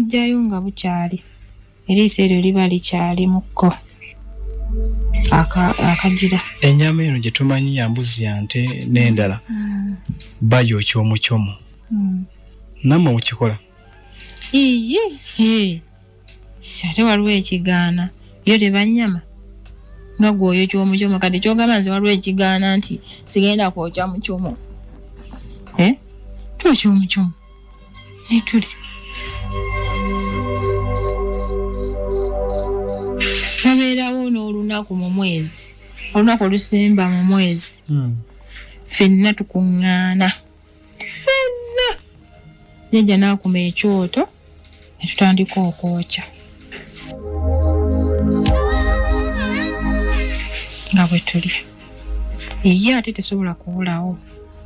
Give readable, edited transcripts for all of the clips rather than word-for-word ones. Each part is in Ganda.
babujjayo nga bukyali. Eriiso eryo liba likyali mukko. Akagira. Ennyama eno gye tumanyi ya mbuzi ya nte n'endala. Bayookya omukyomo. Nammwe mukikola? Ate waliwo ekigaana. Yo tebanyama. Nga gw'oyokya omukyomo kati kyogamba nze waliwo ekigaana nti sigenda kwokya mukyomo. Twokya omukyomo. Ne tuli. Babeerawo n'olunaku mu mwezi. Olunaku olusemba mu mwezi. Ffenna tukuŋŋaana. Ffenna. Jjajja n'akuma ekyoto ne tutandika okwokya. Nga bwe tulya. Ye ate tesobola kubulawo.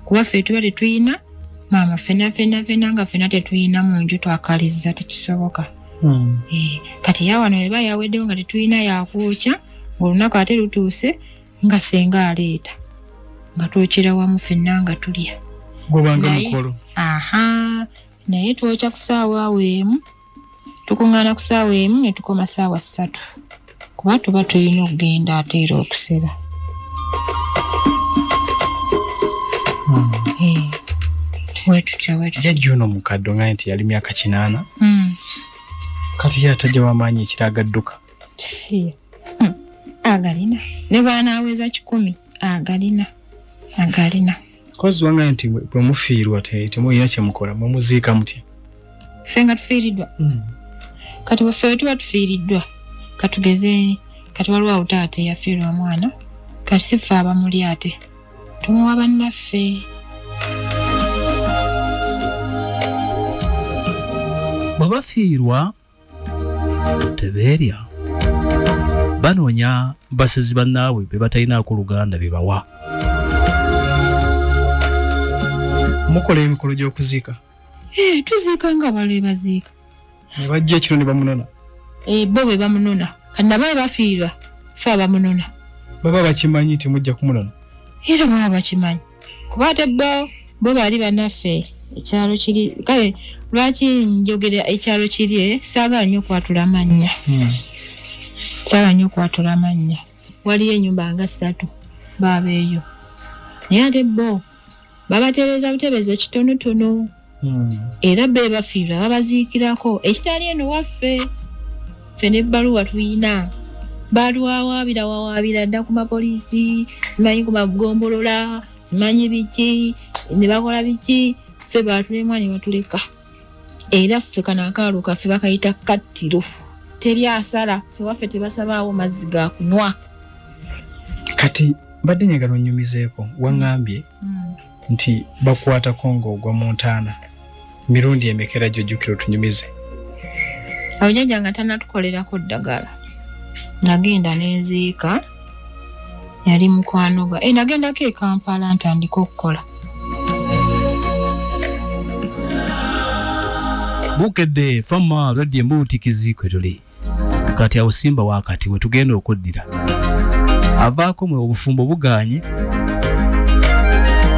Kuba ffe tuba tetuyina maama ffenna nga ffenna tetuyina mu nju twakalizza tekisoboka. Kati yawano eba yaweddewo nga tetuyina yakwokya ng'olunaku ate lutuuse nga senga aleeta nga twokyera wamu ffenna nga tulya. Gwobanga mukolo. Naye twokya ku ssaawa awo emu, tukuŋŋaana ku ssaawa emu ne tukoma ssaawa 3 kuba tuba tulina okugenda ate era okusera. Jjajja ono mukaddo nga nti yali myaka 8. Kati yatajja w'amaanyi ekiragadduka. Agalina. Ne baana aweza 10 agalina. Kozi wanga nti bwe mufiirwa temulina kye mukola mumuziika mutya? Ffe nga tufiiriddwa. Kati bwe tuba tufiiriddwa katugeze kati waliwo awo taata yafiirwa omwana kati si ffe abamuli ate tumuwa bannaffe. Bwe bafiirwa tebeerya banoonya basezi bannaabwe be batalinaako Luganda be bawa. Mukola emikolo gy'okuziika? Tuziika nga bale baziika. Ne bajja ekiro ne bamunona? Bo be bamunona. Kati nabo bafiirwa ffe abamunona. Baba bakimanyi nti mujja kumunona? Era baba bakimanyi. Kuba ate bo bali bannaffe ekyalo kiri. Kale lwaki njogera ekyalo kiri saagala nnyo kwatula mannya. Saagala nnyo kwatula mannya. Waliyo ennyumba nga 3 baabeeyo. Naye ate bo babatereeza butebeeza kitonotono. Era be bafiirwa babaziikirako ekitali eno waffe. Ffe n'ebbaluwa tuyina. Wawaabira dda ku mapoliisi, simanyi ku magombolola, simanyi biki, ne bakola biki, ffe baatulemwa ne batuleka. Era ffe kano akaalo kaffe bakayita kattiro. Teri asala, tewaffe tebasabaawo mazzi ga kunywa. Kati mbadde njagala onnyumizeeko waŋŋambye nti bakwatako ng'ogwa mu ntaana. Mirundi emekera gy'ojjukira otunyumize? Awo jjajja nga tannatukolerako ddagala. Nagenda n'enziika yali mukwano gwa nagendako e Kampala ntandika okukola. Bukedde fama lwadde embutikizi kwe tuli. Kati awo Simba wakati we tugenda okuddira. Avaako mwe obufumbo buganye.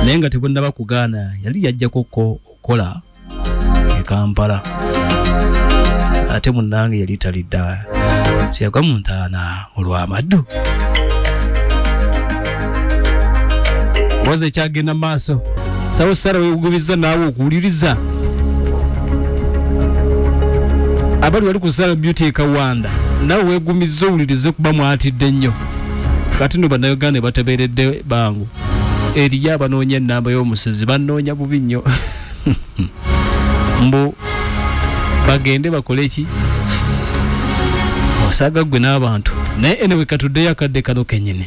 Naye nga tebonnaba kugaana yali yajjako okukola e Kampala. Ate munnange yali talidda. Siyagwa mu ntaana olw'amaddu. Mwoze kyagenda maaso. Sawo Sara weegubiza naawe okuwuliriza. Abali wali ku Sara Beauty Kawanda. Naawe weegumizza owulirize kuba mwatidde nnyo. Kati no bannayuganda batebeeredde bangu. Eriyo abanoonya ennamba y'omusezi bannoonya bubi nnyo. Mbu bagende bakole ki? Osaaga gwe n'abantu. Naye enewe katuddeyo akadde kano kennyini.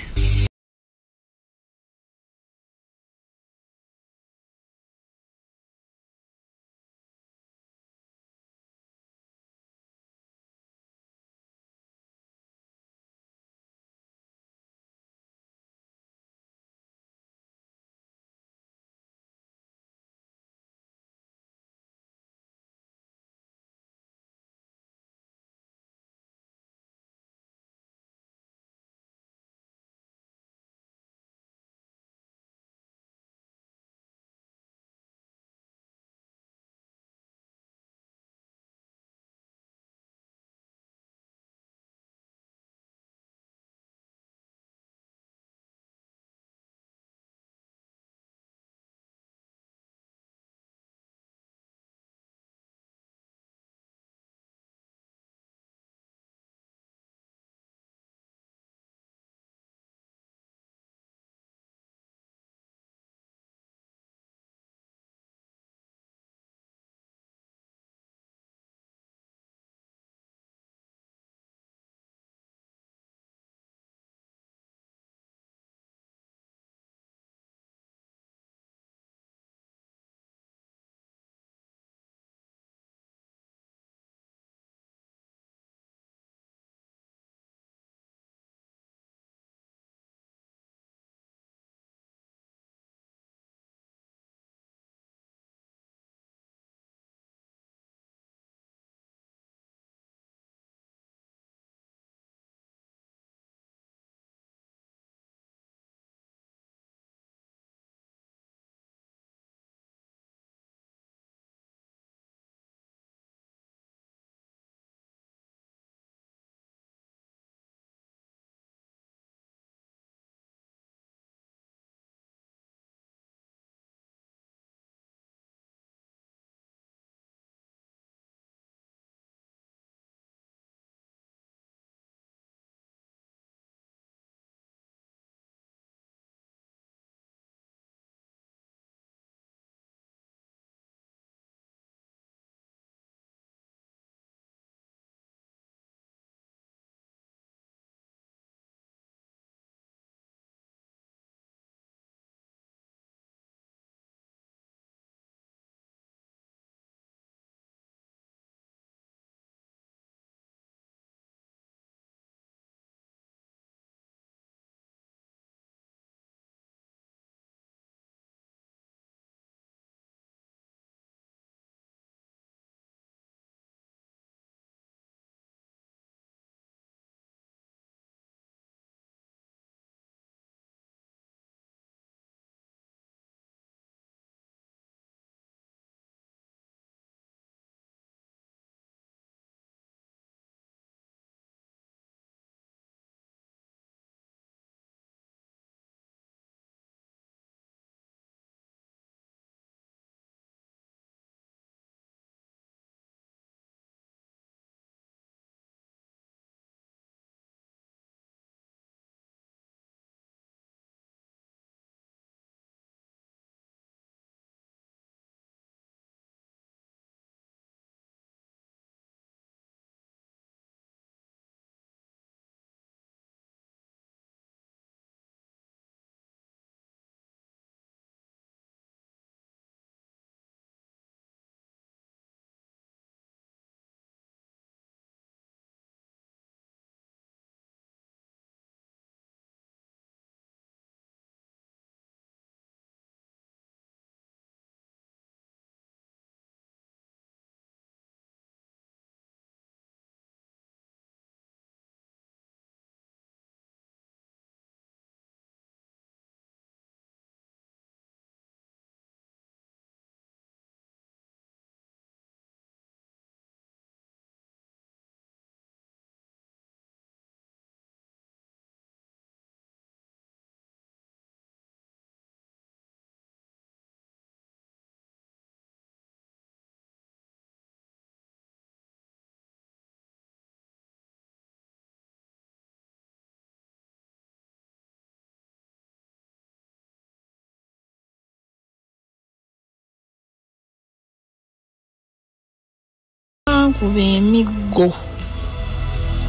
bankuba emiggo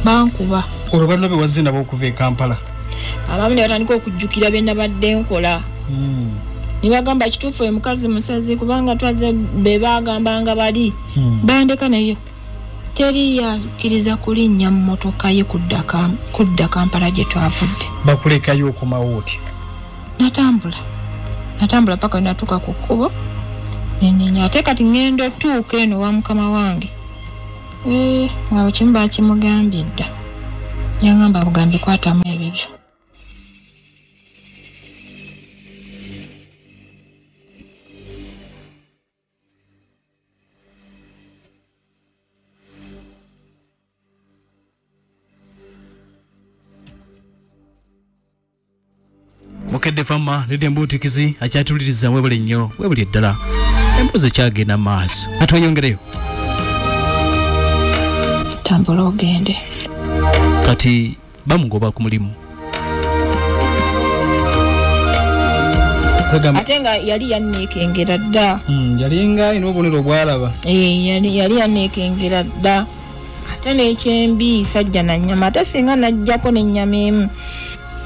bankuba olwo balina bewazina bokuva e Kampala abamu ne batandika okujjukira bye nabadde nkola ne bagamba kituufu omukazi musezi kubanga twaze be bagambanga bali bandeka nayo teri yakkiriza kulinnya mu motoka ye kudda Kampala gye twavudde bakulekayo okomawo otya natambula paka natuuka ku kkubo neninya ate kati ngendo tuuka eno wa mukama wange nga kimu bakimugambye dda yangamba bugambi kwatamu ebibyo Mukedde fama lede mbutikizi akyatuliriza webule nnyo webule ddala embuzi kyagenda maaso atweyongereyo tambula ogende kati bamugoba ku mulimu ate nga yali yanneekengera dda yalinga ina obubonero bwalaba yali yanneekengera dda ate n'ekyembi sajja na nnyama ate singa najjako n'ennyama emu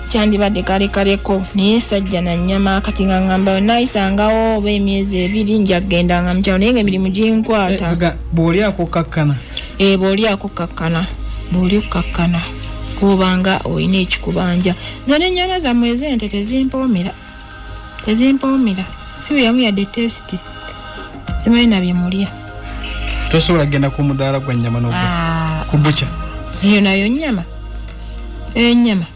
kyandibadde kalekaleko naye sajja na nnyama kati nga ngamba nayisangawo oba emyezi 2 njagendanga mukyalo naye nga emirimu ginkwata bw'olyako kakkana bw'olyako kakkana bw'oli okukakkana kubanga olina ekikubanja zona ennyama zammwe ez'ente tezimpoomera si bwe yamu yadde tesiti simanyi na bye mulya tosobola kgenda ku mudaala gwa nnyama ku bukya eyo nayo nnyama ennyama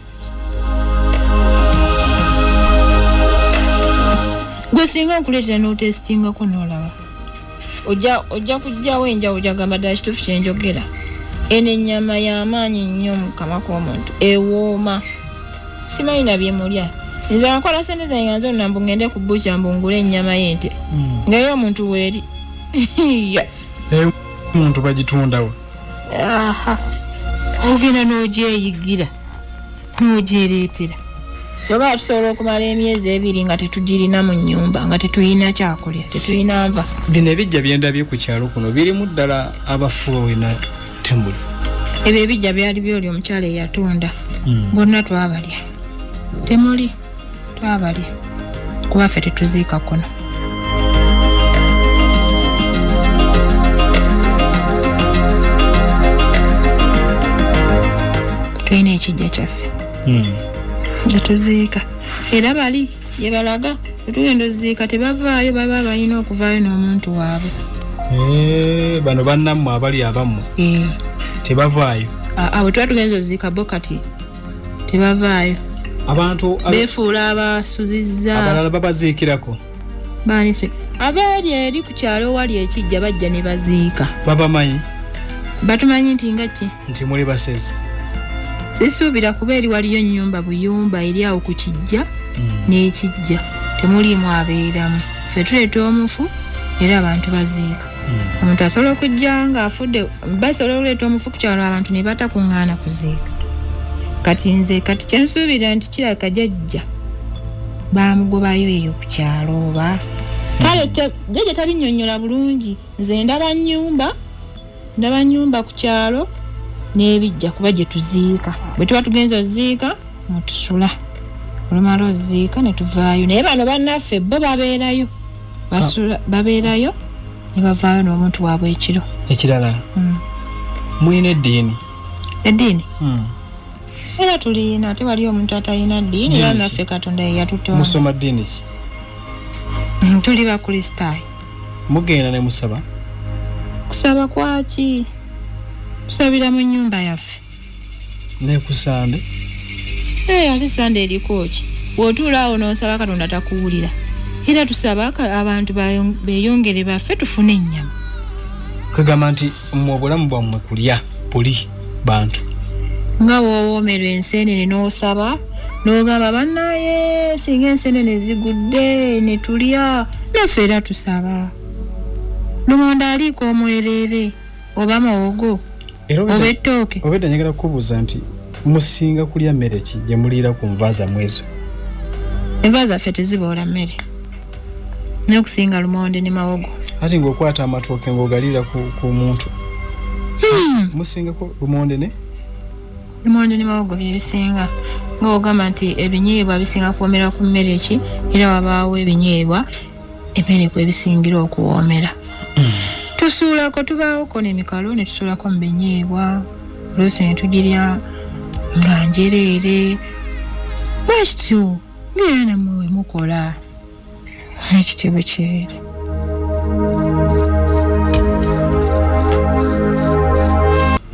gwe singa nkuleetera n'otesitingako n'olaba ojja kujjawo enjawulo gyagamba ddala kituufu kyenjogera eno ennyama y'amaanyi nnyo mu kamwa k'omuntu ewooma simanyi na bye mulya nze nkola sente zange nga nze onambu ngende ku bukya mbungule ennyama y'ente nga yo omuntu weeri omuntu bagitundawo ogenda n'ogyeyigira n'ogyereetera kyokka tusobola okumala emyezi 2 nga tetugirina mu nnyumba nga tetulina kyakulya tetulina nva bino ebijja byendabye ku kyalo kuno birimu ddala abafulo wena tembula ebyo ebijja byali byoli omukyalo eyatunda bonna twabalya temuli twabalya kuba ffe tetuziika kuno tulina ekijja kyaffe tetuziika era bali gye balaga tetugenda oziika tebavaayo baba balina okuvaayo n'omuntu waabwe bano bannammwe abali abammwe tebavaayo bwe tuba tugenza oziika bo kati tebavaayo abantu beefuula abasuzizza abalala babaziikirako baanife abaali eri ku kyalo wali ekijja bajja ne baziika babamanyi batumanyi nti nga ki nti muli basezi sisuubira kuba eri waliyo nnyumba buyumba eri awo ku kijja n'ekijja temuliimu abeeramu ffe tuleeta omufu era abantu baziika omuntu asobola okujja ng'afudde basobola okuleeta omufu ku kyalo abantu ne batakuŋŋaana kuziika kati nze kati kyensuubira nti kirabika jjajja baamugobayo eyo ku kyalo oba kale jjajja tabinnyonnyola bulungi nze ndaba nnyumba ku kyalo n'ebijja kuba gye tuziika bwe tuba tugenza oziika mutusula olumala oziika ne tuvaayo naye bano bannaffe bo babeerayo basula babeerayo ne bavaayo n'omuntu waabwe ekiro ekirala muyina eddiini era tuliina ate wali omuntu atalina ddiini era naffe katonda ye yatutonda musoma ddiini ki tuli bakristaayo mugenda ne musaba kusaba kwaki kusabira mu nnyumba yaffe ne ku sande ate sande eriko ki bw'otuula awo n'osaba katonda takuwulira era tusaba abantu beeyongere baffe tufune ennyama kagamba nti mu obulamu bwammwe kulya buli bantu nga woowoomerwa enseenene n'osaba n'ogamba bannaye singa enseenene zigudde ne tulya naffe era tusaba lumonda aliiko omwerere oba mawogo oba ettooke obedda njagala kukubuuza nti musinga kulya mmere ki gye muliira ku nva zammwe ezo enva zaffe teziboola mmere n'okusinga lumonde ne mawogo ati ng'okwata amatooke ng'ogaliira ku muntu musinga ko lumonde ne mawogo byebisinga ng'ogamba nti ebinyeebwa bisinga kuwoomera ku mmere ki era wabaawo ebinyeebwa ebineku ebisingira okuwoomera. Tusuulako tubaawoko n'emikalo ne tusuulako mu binyeebwa oluusi ne tugirya nga njereere bwekityo ng'era nammwe we mukola ekitiibwa kyeri.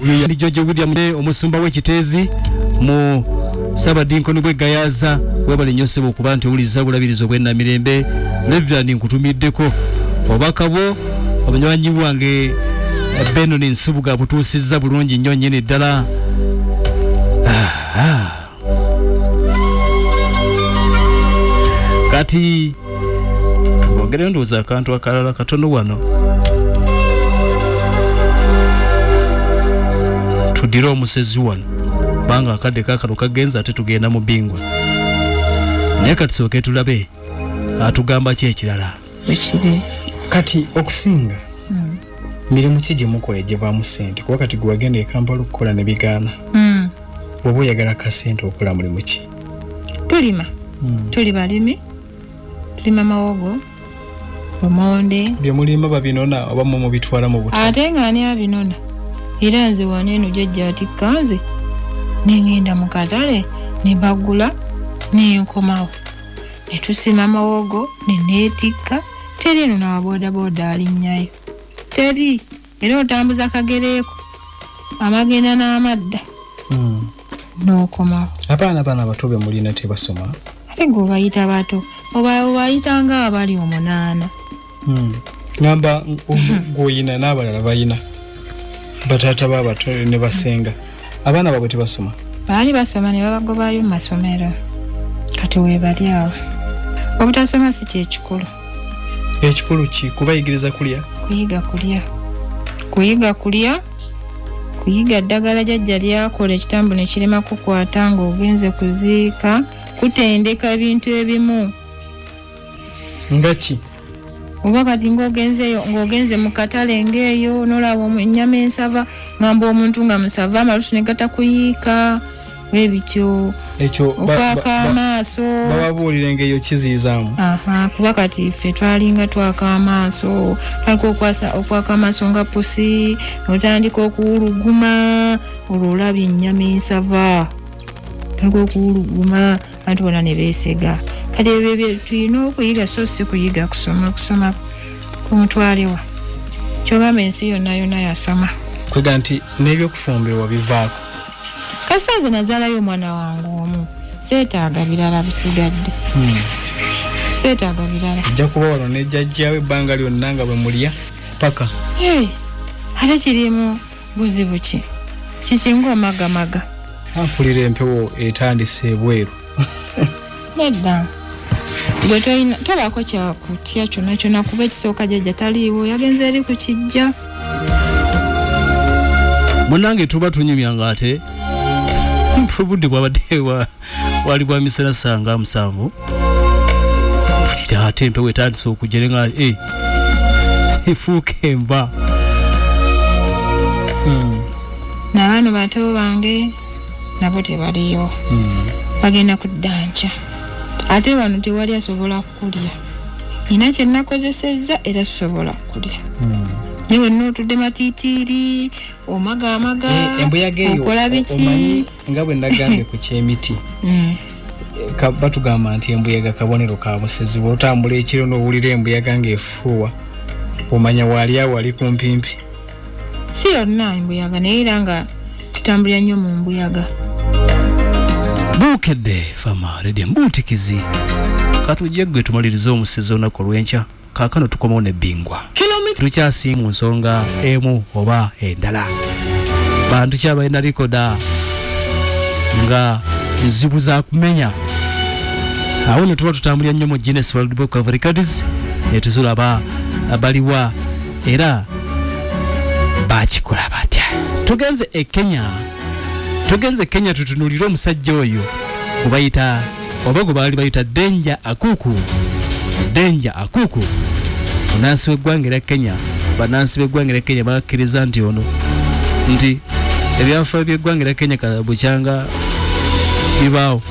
Oyo yali George William omusumba w'ekiteezi mu Sabadinkoni bw'Egayaza webale nnyo ssebo okuba nti owuliriza bulabirizo bw'ennamirembe Reverend nkutumiddeko obubaka bwo abanywanyi wange Benoni Nsubuga butuusizza bulungi nnyo nnyini ddala. Kati bogere ndowooza akantu akalala katono wano tudire Omusezi wano banga akadde kakano kagenza ate tugenda mu Bingwa naye katusooke tulabe atugamba ki ekirala ekiri kati okusinga mirimu ki gye mukola egyevaamu ssente kuba kati gwe wagenda e Kampala okukola ne bigaana bw'oba oyagala ka ssente okola mulimu ki? Tulima tuli balimi tulima mawogo lumonde bye mulima babinona oba mu bitwala mu butale ate nga ani abinona era nze waneeno jjajja atikka nze nengenda mu katale ne bagula nenkomawo ne tusima mawogo ne neetikka teri eno nawa boodabooda alinnyayo teri era otambuza kagereeko amagenda n'amadda n'okomawo. Abaana bano abato be mulina tebasoma ate gwe obayita bato obayita nga abali 8 ngamba gwoyina n'abalala bayina bataata b'abato ne basenga abaana baabwe tebasoma baali basoma ne babagobayo mu masomero kati weebali awo obutasoma si kyekikulu. Ekikulu ki? Kubayigiriza kulya? Kuyiga ddagala jjajja lyakola ekitambo ne kirema kukwata ng'ogenze kuziika kutendeka ebintu ebimu nga ki? oba kati ng'ogenze mu katale ng'eyo n'olaba ennyama ensava ngamba omuntu nga musava amalusu ne gatakuyiika webityo okwaka amaaso bababuulire ng'eyo kiziizaamu. Kuba kati ffe twalinga twaka amaaso okwaka amaaso nga pusi otandika okuwuluguma olwo olabye ennyama ensava otandika okuwuluguma anti bona ne beesega kati ebyo tulina okuyiga so si kuyiga kusoma kumutwalewa kyogamba ensi yonna yasoma kwega nti n'ebyokufumbirwa bivaako. Kasitaze nazaalayo omwana wange omu seetaaga birala bisigadde seetaaga birala ojja kuba wano ne jjajjaawe ebbanga lyonna nga bwe mulya paka ate kirimu buzibu ki kikinga omagamaga mpulira empewo etandise ebweru nedda gwe tobaako kyakutya kyonna kuba ekisooka jjajja taliiwo yagenze eri ku kijja munange tuba tunyumyanga ate obudde bwabadde wali bwa misana sanga 7 ate empewo etandise okujere nga sifuuka enva. N'abaana bato bange nabo tebaliyo bagenda kuddanca ate wano tewali asobola kulya nina kye nakozesezza era sisobola kulya niwe n'otudde matiitiiri omagamaga okola biki nga bwe nagambye ku kyemiti batugamba nti embuyaga kabonero ka busezi bw'otambula ekiro n'owulira embuyaga ng'efuuwa omanya waali awo wali ku mpimpi. Si yonna embuyaga naye era nga tutambulira nnyo mu mbuyaga. Bukedde fama redia mbutikizi katujje gwe tumaliriza omusezi olunaku olw'enkya kaakano tukomawo ne Bingwa tukyasi mu nsonga emu oba endala bantu kyabalina likoda nga nzibu za kumenya awo ne tuba tutambulira nnyo mu Guinness World Book of Records ne tuzulaba abaliwa era bakikola batya. Tugenze Kenya tutunulira omusajja oyo kubayita oba gwe baali bayita Danger Akuku banansi b'eggwanga Kenya bakkiriza nti ono nti ebyafaayo by'eggwanga lya Kenya bukyanga bibaawo.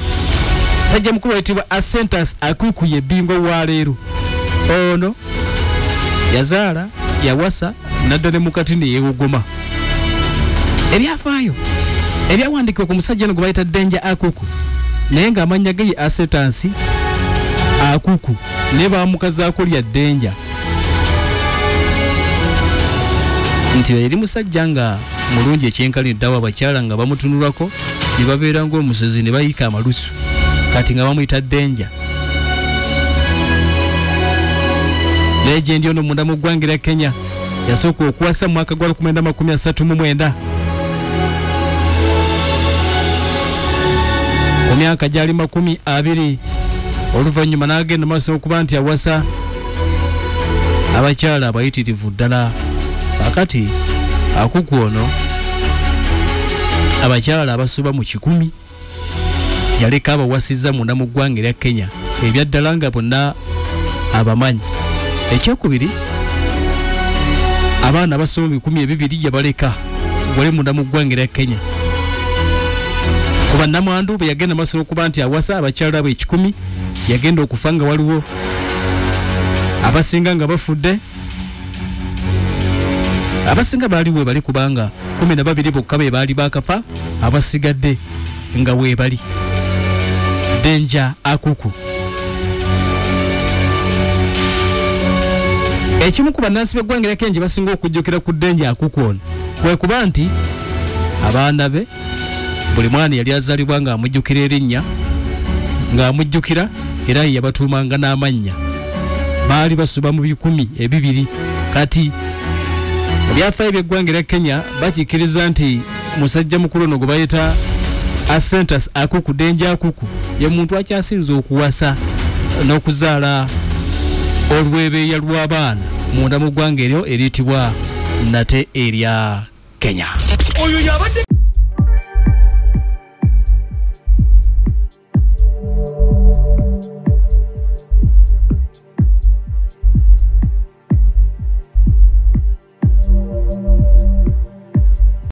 Sajja mukulu ayitibwa Asentas Akuku ye Bingo wa leero. Ono yazaala yawasa nadda ne mukati ne yeewogoma. Ebyafaayo ebyawandiikibwa ku musajja ono gwe bayita Denja Akuku naye ng'amannya ge ye Asentas Akuku ne baamukazaako lya Denja nti eri musajja nga mulungi ekyenkaliddawo abakyala nga bamutunulako ne babeera ng'omusezi ne bayiika amalusu kati nga bamuyita Denja. Legend ono munda mu ggwanga lya Kenya yasooka okuwasa mu mwaka gwa 1939 ku myaka gyali 20 oluvannyuma n'agenda maaso okuba nti awasa abakyala abayitirivu ddala. Akati Akuku ono abakyala abasuba mu 10 yaleka abawasizza munda mu ggwanga lya Kenya ebyaddala nga bonna abamanyi. Ekyokubiri abaana basoma 1200 yabaleka wali munda mu ggwanga lya Kenya kuba namwandu bwe yagenda maaso okuba nti awasa abakyala abo 10 yagenda okufa nga waliwo abasinga nga bafudde. Abasinga baali we bali kubanga 12 bokka be baali bakafa abasigadde nga we bali. Denja Akuku ekimu ku bannansi b'eggwanga lya Kenya basinga okujjukira ku Denja Akuku ono kwe kuba nti abaana be buli mwana yali azaalibwa ng'amujjukira erinnya ng'amujjukira era ye yabatuumanga n'amannya. Baali basuba mu 200 kati ebyafaayo by'eggwanga lya Kenya bakikkiriza nti musajja mukulu ono gwe bayita Asentas Akuku Denja Akuku ye muntu akyasinze okuwasa n'okuzaala olwebeeya lw'abaana munda mu ggwanga eryo eriyitibwa nate erya Kenya.